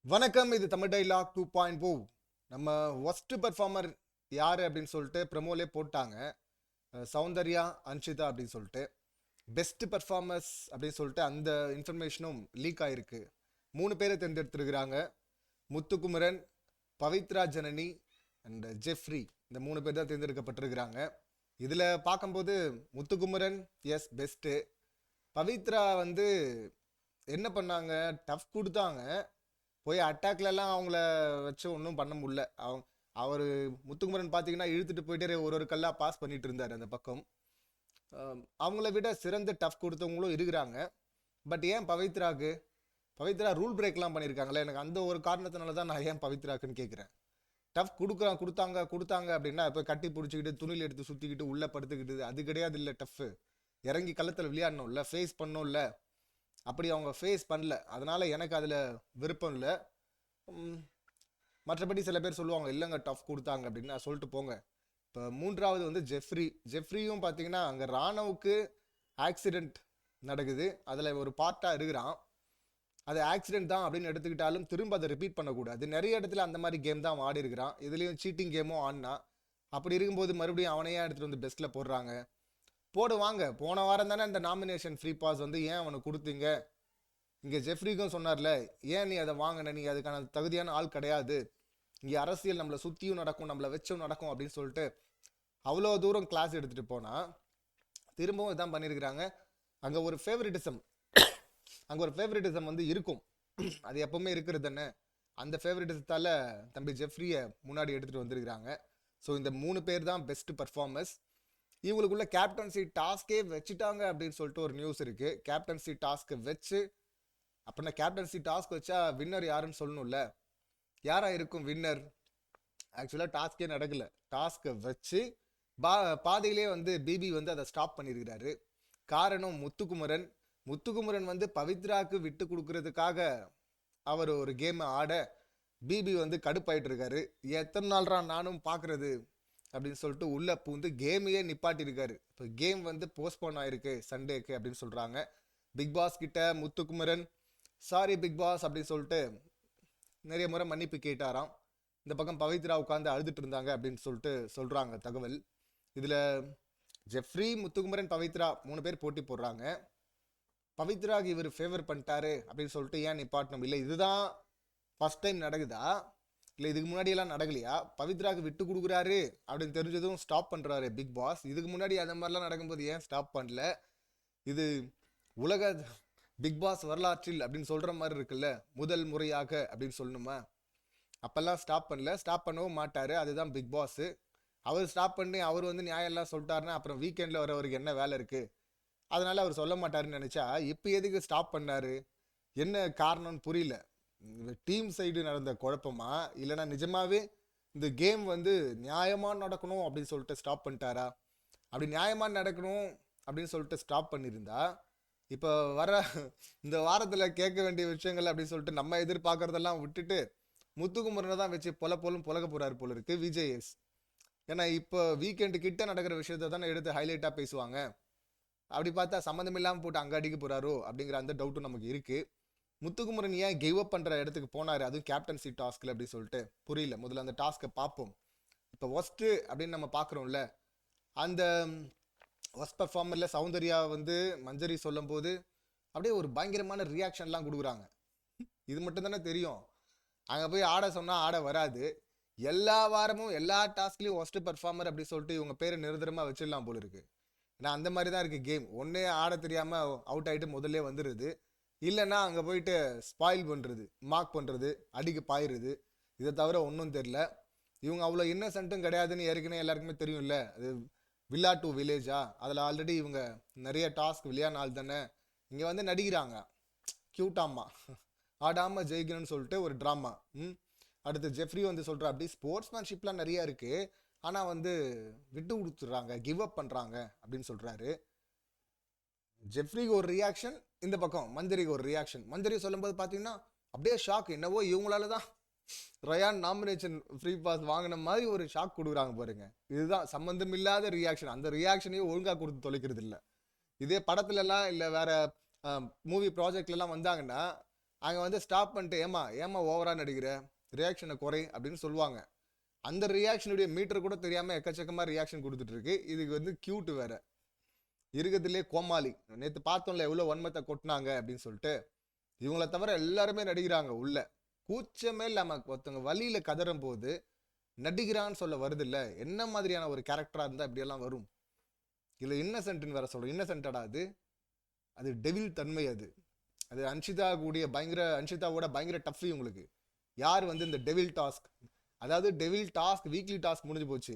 வணக்கம். இது தமிழ் டைலாக் 2.0. நம்ம ஒஸ்ட் பெர்ஃபார்மர் யாரு அப்படின்னு சொல்லிட்டு ப்ரமோலே போட்டாங்க. சௌந்தர்யா, அன்ஷிதா அப்படின்னு சொல்லிட்டு. பெஸ்ட் பெர்ஃபார்மர்ஸ் அப்படின்னு சொல்லிட்டு அந்த இன்ஃபர்மேஷனும் லீக் ஆயிருக்கு. 3 பேரை தேர்ந்தெடுத்திருக்கிறாங்க. Muthukumaran, Pavithra Janani and Jeffrey. இந்த 3 பேர் தான் தேர்ந்தெடுக்கப்பட்டிருக்கிறாங்க. இதில் பார்க்கும்போது முத்துக்குமரன் எஸ் பெஸ்ட்டு. பவித்ரா வந்து என்ன பண்ணாங்க, டஃப் கொடுத்தாங்க. போய் அட்டாக்லலாம் அவங்கள வச்சு ஒன்றும் பண்ண முடியல. அவர் முத்துக்குமரன் பார்த்தீங்கன்னா இழுத்துட்டு போயிட்டே ஒரு கல்லாக பாஸ் பண்ணிட்டு இருந்தார் அந்த பக்கம். அவங்கள விட சிறந்த டஃப் கொடுத்தவங்களும் இருக்கிறாங்க. பட் ஏன் பவித்ரா ரூல் பிரேக்லாம் பண்ணியிருக்காங்களே, எனக்கு அந்த ஒரு காரணத்தினால தான் நான் ஏன் பவித்ராக்குன்னு கேட்குறேன். டஃப் கொடுத்தாங்க அப்படின்னா இப்போ கட்டி பிடிச்சிக்கிட்டு துணியில் எடுத்து சுற்றிக்கிட்டு உள்ளே படுத்துக்கிட்டு அது கிடையாது. இல்லை, டஃப் இறங்கி களத்தில் விளையாடணும்ல, ஃபேஸ் பண்ணணும்ல. அப்படி அவங்க ஃபேஸ் பண்ணல. அதனால எனக்கு அதில் விருப்பம் இல்லை. மற்றபடி சில பேர் சொல்லுவாங்க இல்லைங்க டஃப் கொடுத்தாங்க அப்படின்னு. நான் சொல்லிட்டு போங்க. இப்போ 3வது வந்து ஜெஃப்ரியும் பார்த்தீங்கன்னா அங்கே ராணவுக்கு ஆக்சிடெண்ட் நடக்குது. அதில் ஒரு பார்ட்டாக இருக்கிறான். அது ஆக்சிடென்ட் தான் அப்படின்னு எடுத்துக்கிட்டாலும் திரும்ப அதை ரிப்பீட் பண்ணக்கூடாது. நிறைய இடத்துல அந்த மாதிரி கேம் தான் ஆடி இருக்கிறான். இதுலேயும் சீட்டிங் கேமும் ஆடினா. அப்படி இருக்கும்போது மறுபடியும் அவனையே எடுத்துகிட்டு வந்து பெஸ்ட்டில் போடுறாங்க. போடுவாங்க. போன வாரம் தானே இந்த நாமினேஷன் ஃப்ரீ பாஸ் வந்து ஏன் அவனுக்கு கொடுத்தீங்க? இங்கே ஜெஃப்ரிக்கும் சொன்னார்ல, ஏன் நீ அதை வாங்கின, நீ அதுக்கான தகுதியான ஆள் கிடையாது, இங்கே அரசியல் நம்மளை சுற்றியும் நடக்கும், நம்மளை வச்சும் நடக்கும் அப்படின்னு சொல்லிட்டு அவ்வளோ தூரம் கிளாஸ் எடுத்துகிட்டு போனால் திரும்பவும் இதான் பண்ணியிருக்கிறாங்க. அங்கே ஒரு ஃபேவரட்டிசம் வந்து இருக்கும். அது எப்பவுமே இருக்கிறது தானே. அந்த ஃபேவரட்டிசத்தால் தம்பி ஜெஃப்ரியை முன்னாடி எடுத்துகிட்டு வந்திருக்கிறாங்க. ஸோ இந்த 3 பேர் தான் பெஸ்ட் பர்ஃபார்மர்ஸ். இவங்களுக்குள்ள கேப்டன்சி டாஸ்கே வச்சுட்டாங்க அப்படின்னு சொல்லிட்டு ஒரு நியூஸ் இருக்குது. கேப்டன்சி டாஸ்க்கு வச்சு அப்படின்னா கேப்டன்சி டாஸ்க் வச்சா வின்னர் யாருன்னு சொல்லணும்ல. யாரா இருக்கும் வின்னர்? ஆக்சுவலாக டாஸ்கே நடக்கல. டாஸ்க்கை வச்சு பாதையிலே வந்து பிபி வந்து அதை ஸ்டாப் பண்ணியிருக்கிறாரு. காரணம் முத்துக்குமரன் வந்து பவித்ராக்கு விட்டு கொடுக்கறதுக்காக அவர் ஒரு கேமை ஆட பிபி வந்து கடுப்பாயிட்டு இருக்காரு. எத்தனை நாள்ரா நானும் பார்க்கறது அப்படின்னு சொல்லிட்டு உள்ள பூந்து கேமையே நிப்பாட்டியிருக்காரு. இப்போ கேம் வந்து போஸ்ட்போன் ஆயிருக்கு சண்டேக்கு அப்படின்னு சொல்றாங்க. பிக் பாஸ் கிட்ட முத்துக்குமரன் சாரி பிக் பாஸ் அப்படின்னு சொல்லிட்டு நிறைய முறை மன்னிப்பு கேட்டாராம். இந்த பக்கம் பவித்ரா உட்காந்து அழுதுட்டு இருந்தாங்க அப்படின்னு சொல்லிட்டு சொல்றாங்க தகவல். இதுல ஜெஃப்ரி, முத்துக்குமரன், பவித்ரா 3 பேர் போட்டி போடுறாங்க. பவித்ராக்கு இவர் ஃபேவர் பண்ணிட்டாரு அப்படின்னு சொல்லிட்டு ஏன் நிப்பாட்டணும்? இல்லை இதுதான் ஃபர்ஸ்ட் டைம் நடக்குதா, இல்லை இதுக்கு முன்னாடி எல்லாம் நடக்கலையா? பவித்ராக்கு விட்டு கொடுக்குறாரு அப்படின்னு தெரிஞ்சதும் ஸ்டாப் பண்றாரு பிக் பாஸ். இதுக்கு முன்னாடி அந்த மாதிரிலாம் நடக்கும்போது ஏன் ஸ்டாப் பண்ணல? இது உலக பிக் பாஸ் வரலாற்றில் அப்படின்னு சொல்ற மாதிரி இருக்குல்ல, முதல் முறையாக அப்படின்னு சொல்லணுமா? அப்பெல்லாம் ஸ்டாப் பண்ணவும் மாட்டாரு. அதுதான் பிக் பாஸ். அவர் ஸ்டாப் பண்ணி அவர் வந்து நியாயம் எல்லாம் சொல்லிட்டாருன்னா அப்புறம் வீக்கெண்ட்ல வரவருக்கு என்ன வேலை இருக்கு? அதனால அவர் சொல்ல மாட்டாருன்னு நினைச்சா இப்போ எதுக்கு ஸ்டாப் பண்ணாரு? என்ன காரணம்னு புரியல. டீம் சைடு நடந்த குழப்பமா, இல்லைன்னா நிஜமாவே இந்த கேம் வந்து நியாயமா நடக்கணும் அப்படின்னு சொல்லிட்டு ஸ்டாப் பண்ணிட்டாரா? அப்படி நியாயமா நடக்கணும் அப்படின்னு சொல்லிட்டு ஸ்டாப் பண்ணியிருந்தா இப்போ வர இந்த வாரத்தில் கேட்க வேண்டிய விஷயங்கள் அப்படின்னு சொல்லிட்டு நம்ம எதிர்பார்க்கறதெல்லாம் விட்டுட்டு முத்துக்குமரனை தான் வச்சு பொலக போறாரு போல இருக்கு விஜேஎஸ். ஏன்னா இப்போ வீக்கெண்டு கிட்ட நடக்கிற விஷயத்த தானே எடுத்து ஹைலைட்டாக பேசுவாங்க. அப்படி பார்த்தா சம்மந்தம் இல்லாமல் போட்டு அங்கே அடிக்க போறாரோ அப்படிங்கிற அந்த டவுட்டும் நமக்கு இருக்கு. முத்துக்குமரன் ஏன் கிவ் அப் பண்ற இடத்துக்கு போனாரு, அதுவும் கேப்டன்சி டாஸ்க்ல அப்படி சொல்லிட்டு புரியல. முதல்ல அந்த டாஸ்க்கை பார்ப்போம். இப்போ ஒஸ்ட் அப்படின்னு நம்ம பார்க்குறோம்ல, அந்த ஒஸ்ட் பர்ஃபார்மர்ல சௌந்தர்யா வந்து மஞ்சரி சொல்லும் போது அப்படியே ஒரு பயங்கரமான ரியாக்ஷன்லாம் கொடுக்குறாங்க. இது மட்டும் தானே தெரியும். அங்கே போய் ஆட சொன்னால் ஆட வராது. எல்லா வாரமும் எல்லா டாஸ்க்லையும் ஒஸ்ட் பர்ஃபார்மர் அப்படி சொல்லிட்டு இவங்க பேரை நிரந்தரமாக வச்சிடலாம் போல இருக்கு. ஏன்னா அந்த மாதிரி தான் இருக்குது கேம். ஒன்றே ஆட தெரியாமல் அவுட் ஆகிட்டு முதல்ல வந்துடுது. இல்லைன்னா அங்கே போயிட்டு ஸ்பாயில் பண்ணுறது, மார்க் பண்ணுறது, அடிக்க பாயிடுறது. இதை தவிர ஒன்றும் தெரில. இவங்க அவ்வளோ இன்னசென்ட்டும் கிடையாதுன்னு ஏற்கனவே எல்லாருக்குமே தெரியும்ல. அது வில்லா டு வில்லேஜா, அதில் ஆல்ரெடி இவங்க நிறைய டாஸ்க் விளையாடின ஆள் தானே. இங்கே வந்து நடிக்கிறாங்க க்யூட்டாமா, ஆடாமல் ஜெயிக்கணும்னு சொல்லிட்டு ஒரு ட்ராமா. அடுத்து ஜெஃப்ரி வந்து சொல்கிற அப்படி ஸ்போர்ட்ஸ்மேன்ஷிப்லாம் நிறையா இருக்குது, ஆனால் வந்து விட்டு கொடுத்துட்றாங்க, கிவ் அப் பண்ணுறாங்க அப்படின்னு சொல்கிறாரு. ஜெஃப்ரிக்கு ஒரு ரியாக்ஷன், இந்த பக்கம் மஞ்சரிக்கு ஒரு ரியாக்ஷன். மஞ்சரி சொல்லும்போது பார்த்தீங்கன்னா அப்படியே ஷாக். என்னவோ இவங்களால தான் ரயான் நாமினேஷன் ஃப்ரீ பாஸ் வாங்கின மாதிரி ஒரு ஷாக் கொடுக்குறாங்க பாருங்க. இதுதான் சம்மந்தம் இல்லாத ரியாக்ஷன். அந்த ரியாக்ஷனையும் ஒழுங்காக கொடுத்து தொலைக்கிறது இல்லை. இதே படத்துலலாம் இல்லை வேற மூவி ப்ராஜெக்ட்லாம் வந்தாங்கன்னா அங்கே வந்து ஸ்டாப் பண்ணிட்டு ஏமா ஏமா ஓவரா நடிக்கிற, ரியாக்ஷனை குறை அப்படின்னு சொல்லுவாங்க. அந்த ரியாக்ஷனுடைய மீட்டர் கூட தெரியாமல் எக்கச்சக்கமாக ரியாக்ஷன் கொடுத்துட்டு இருக்கு. இதுக்கு வந்து கியூட் வேற, இருக்கிறதுலே கோமாளி. நேற்று பார்த்தோம்ல எவ்வளோ வன்மத்தை கொட்டினாங்க அப்படின்னு சொல்லிட்டு. இவங்கள தவிர எல்லாருமே நடிக்கிறாங்க உள்ள. கூச்சமே இல்லாமல் ஒருத்தவங்க வழியில் கதறும் போது நடிக்கிறான்னு சொல்ல வருது இல்லை. என்ன மாதிரியான ஒரு கேரக்டராக இருந்தால் இப்படியெல்லாம் வரும்? இல்லை இன்னசென்ட்னு வேற சொல்கிறோம். இன்னசென்டடா அது? அது டெவில் தன்மை. அது அது அன்ஷிதாவோட பயங்கர டஃப் உங்களுக்கு. யார் வந்து இந்த டெவில் டாஸ்க், அதாவது டெவில் டாஸ்க் வீக்லி டாஸ்க் முடிஞ்சு போச்சு.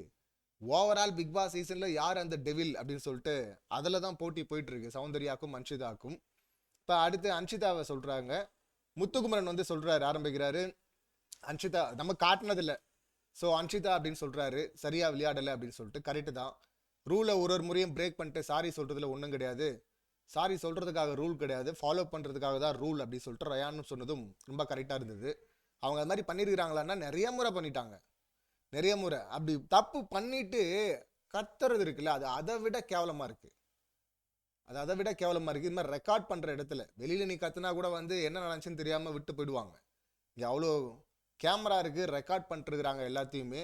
ஓவரால் பிக் பாஸ் சீசனில் யார் அந்த டெவில் அப்படின்னு சொல்லிட்டு அதில் தான் போட்டி போயிட்டு இருக்கு சௌந்தர்யாக்கும் அன்ஷிதாக்கும். இப்போ அடுத்து அன்ஷிதாவை சொல்கிறாங்க. முத்துக்குமரன் வந்து சொல்கிறாரு, ஆரம்பிக்கிறாரு, அன்ஷிதா நம்ம காட்டினதில்லை, ஸோ அன்ஷிதா அப்படின்னு சொல்கிறாரு சரியா விளையாடலை அப்படின்னு சொல்லிட்டு. கரெக்டு தான். ரூலை ஒரு முறையும் பிரேக் பண்ணிட்டு சாரி சொல்கிறதுல ஒன்றும் கிடையாது. சாரி சொல்கிறதுக்காக ரூல் கிடையாது, ஃபாலோ பண்ணுறதுக்காக தான் ரூல் அப்படின்னு சொல்லிட்டு ரயான்னு சொன்னதும் ரொம்ப கரெக்டாக இருந்தது. அவங்க அது மாதிரி பண்ணியிருக்கிறாங்களான்னா நிறைய முறை பண்ணிட்டாங்க. நிறைய முறை அப்படி தப்பு பண்ணிட்டு கத்துறது இருக்குல்ல, அது அதை விட கேவலமாக இருக்குது. அது அதை விட கேவலமாக இருக்குது. இது மாதிரி ரெக்கார்ட் பண்ணுற இடத்துல வெளியில் நீ கத்துனா கூட வந்து என்ன நினச்சுன்னு தெரியாமல் விட்டு போயிடுவாங்க. இங்கே அவ்வளோ கேமரா இருக்குது, ரெக்கார்ட் பண்ணிட்டுருக்குறாங்க எல்லாத்தையுமே.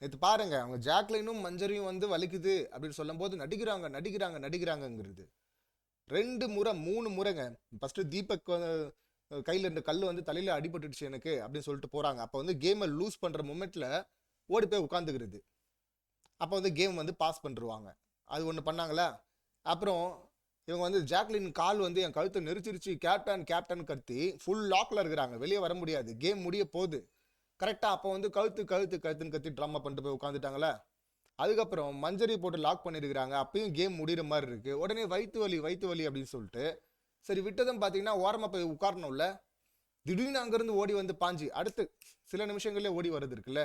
நேற்று பாருங்க, அவங்க ஜாக்லினும் மஞ்சரியும் வந்து வலிக்குது அப்படின்னு சொல்லும் போது நடிக்கிறாங்கிறது 2 முறை 3 முறைங்க. ஃபர்ஸ்ட் தீபக் கையில் இருந்த கல் வந்து தலையில் அடிபட்டுடுச்சு எனக்கு அப்படின்னு சொல்லிட்டு போகிறாங்க. அப்போ வந்து கேமை லூஸ் பண்ணுற மூமெண்ட்டில் ஓடி போய் உட்காந்துக்கிறது. அப்போ வந்து கேம் வந்து பாஸ் பண்ணிருவாங்க. அது ஒன்று பண்ணாங்களா. அப்புறம் இவங்க வந்து ஜாக்லின் கால் வந்து என் கழுத்தை நெரிச்சிருச்சு, கேப்டன் கத்தி ஃபுல் லாக்ல இருக்கிறாங்க, வெளியே வர முடியாது, கேம் முடிய போகுது. கரெக்டாக அப்போ வந்து கழுத்துன்னு கத்தி ட்ராமா பண்ணிட்டு போய் உட்காந்துட்டாங்களே. அதுக்கப்புறம் மஞ்சரி போட்டு லாக் பண்ணியிருக்கிறாங்க. அப்பயும் கேம் முடிகிற மாதிரி இருக்கு. உடனே வயிற்று வலி அப்படின்னு சொல்லிட்டு சரி விட்டதும் பார்த்தீங்கன்னா ஓரமாக போய் உட்காரணும்ல. திடீர்னு அங்கேருந்து ஓடி வந்து பாஞ்சு அடுத்து சில நிமிஷங்களே ஓடி வருது இருக்குல்ல.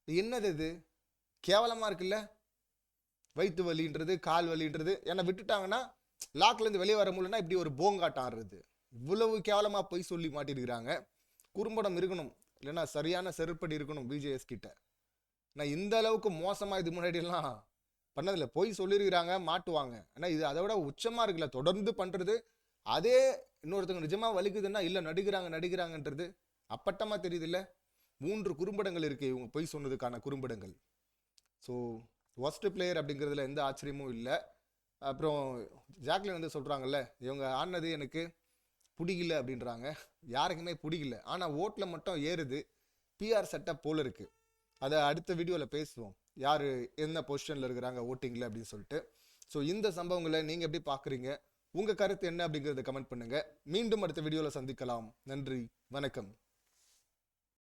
என்னது இது? கேவலமாக இருக்குல்ல. வயிற்று வலின்றது, கால் வலின்றது. என்னை விட்டுட்டாங்கன்னா லாக்லேருந்து வெளியே வர முடியலன்னா இப்படி ஒரு போங்காட்டம் ஆடுறது. இவ்வளவு கேவலமாக போய் சொல்லி மாட்டிருக்கிறாங்க. குறும்படம் இருக்கணும், இல்லைன்னா சரியான செருப்படி இருக்கணும் பிஜேஎஸ் கிட்ட. நான் இந்த அளவுக்கு மோசமாக இது முன்னாடியெல்லாம் பண்ணதில்லை. போய் சொல்லியிருக்கிறாங்க, மாட்டுவாங்க. ஆனால் இது அதை விட உச்சமாக இருக்குல்ல தொடர்ந்து பண்ணுறது. அதே இன்னொருத்தவங்க நிஜமாக வலிக்குதுன்னா இல்லை நடிக்கிறாங்கன்றது அப்பட்டமாக தெரியுது இல்லை. 3 குறும்படங்கள் இருக்குது இவங்க போய் சொன்னதுக்கான குறும்படங்கள். ஸோ ஒஸ்ட் பிளேயர் அப்படிங்கிறதுல எந்த ஆச்சரியமும் இல்லை. அப்புறம் ஜாக்லின் வந்து சொல்கிறாங்கல்ல, இவங்க ஆடினது எனக்கு பிடிக்கல அப்படின்றாங்க. யாருக்குமே பிடிக்கல, ஆனால் ஓட்டில் மட்டும் ஏறுது. பிஆர் செட்டப் போல் இருக்குது. அதை அடுத்த வீடியோவில் பேசுவோம், யார் என்ன பொசிஷனில் இருக்கிறாங்க ஓட்டிங்கில் அப்படின்னு சொல்லிட்டு. ஸோ இந்த சம்பவங்களை நீங்கள் எப்படி பார்க்குறீங்க, உங்கள் கருத்து என்ன அப்படிங்கிறத கமெண்ட் பண்ணுங்கள். மீண்டும் அடுத்த வீடியோவில் சந்திக்கலாம். நன்றி, வணக்கம்.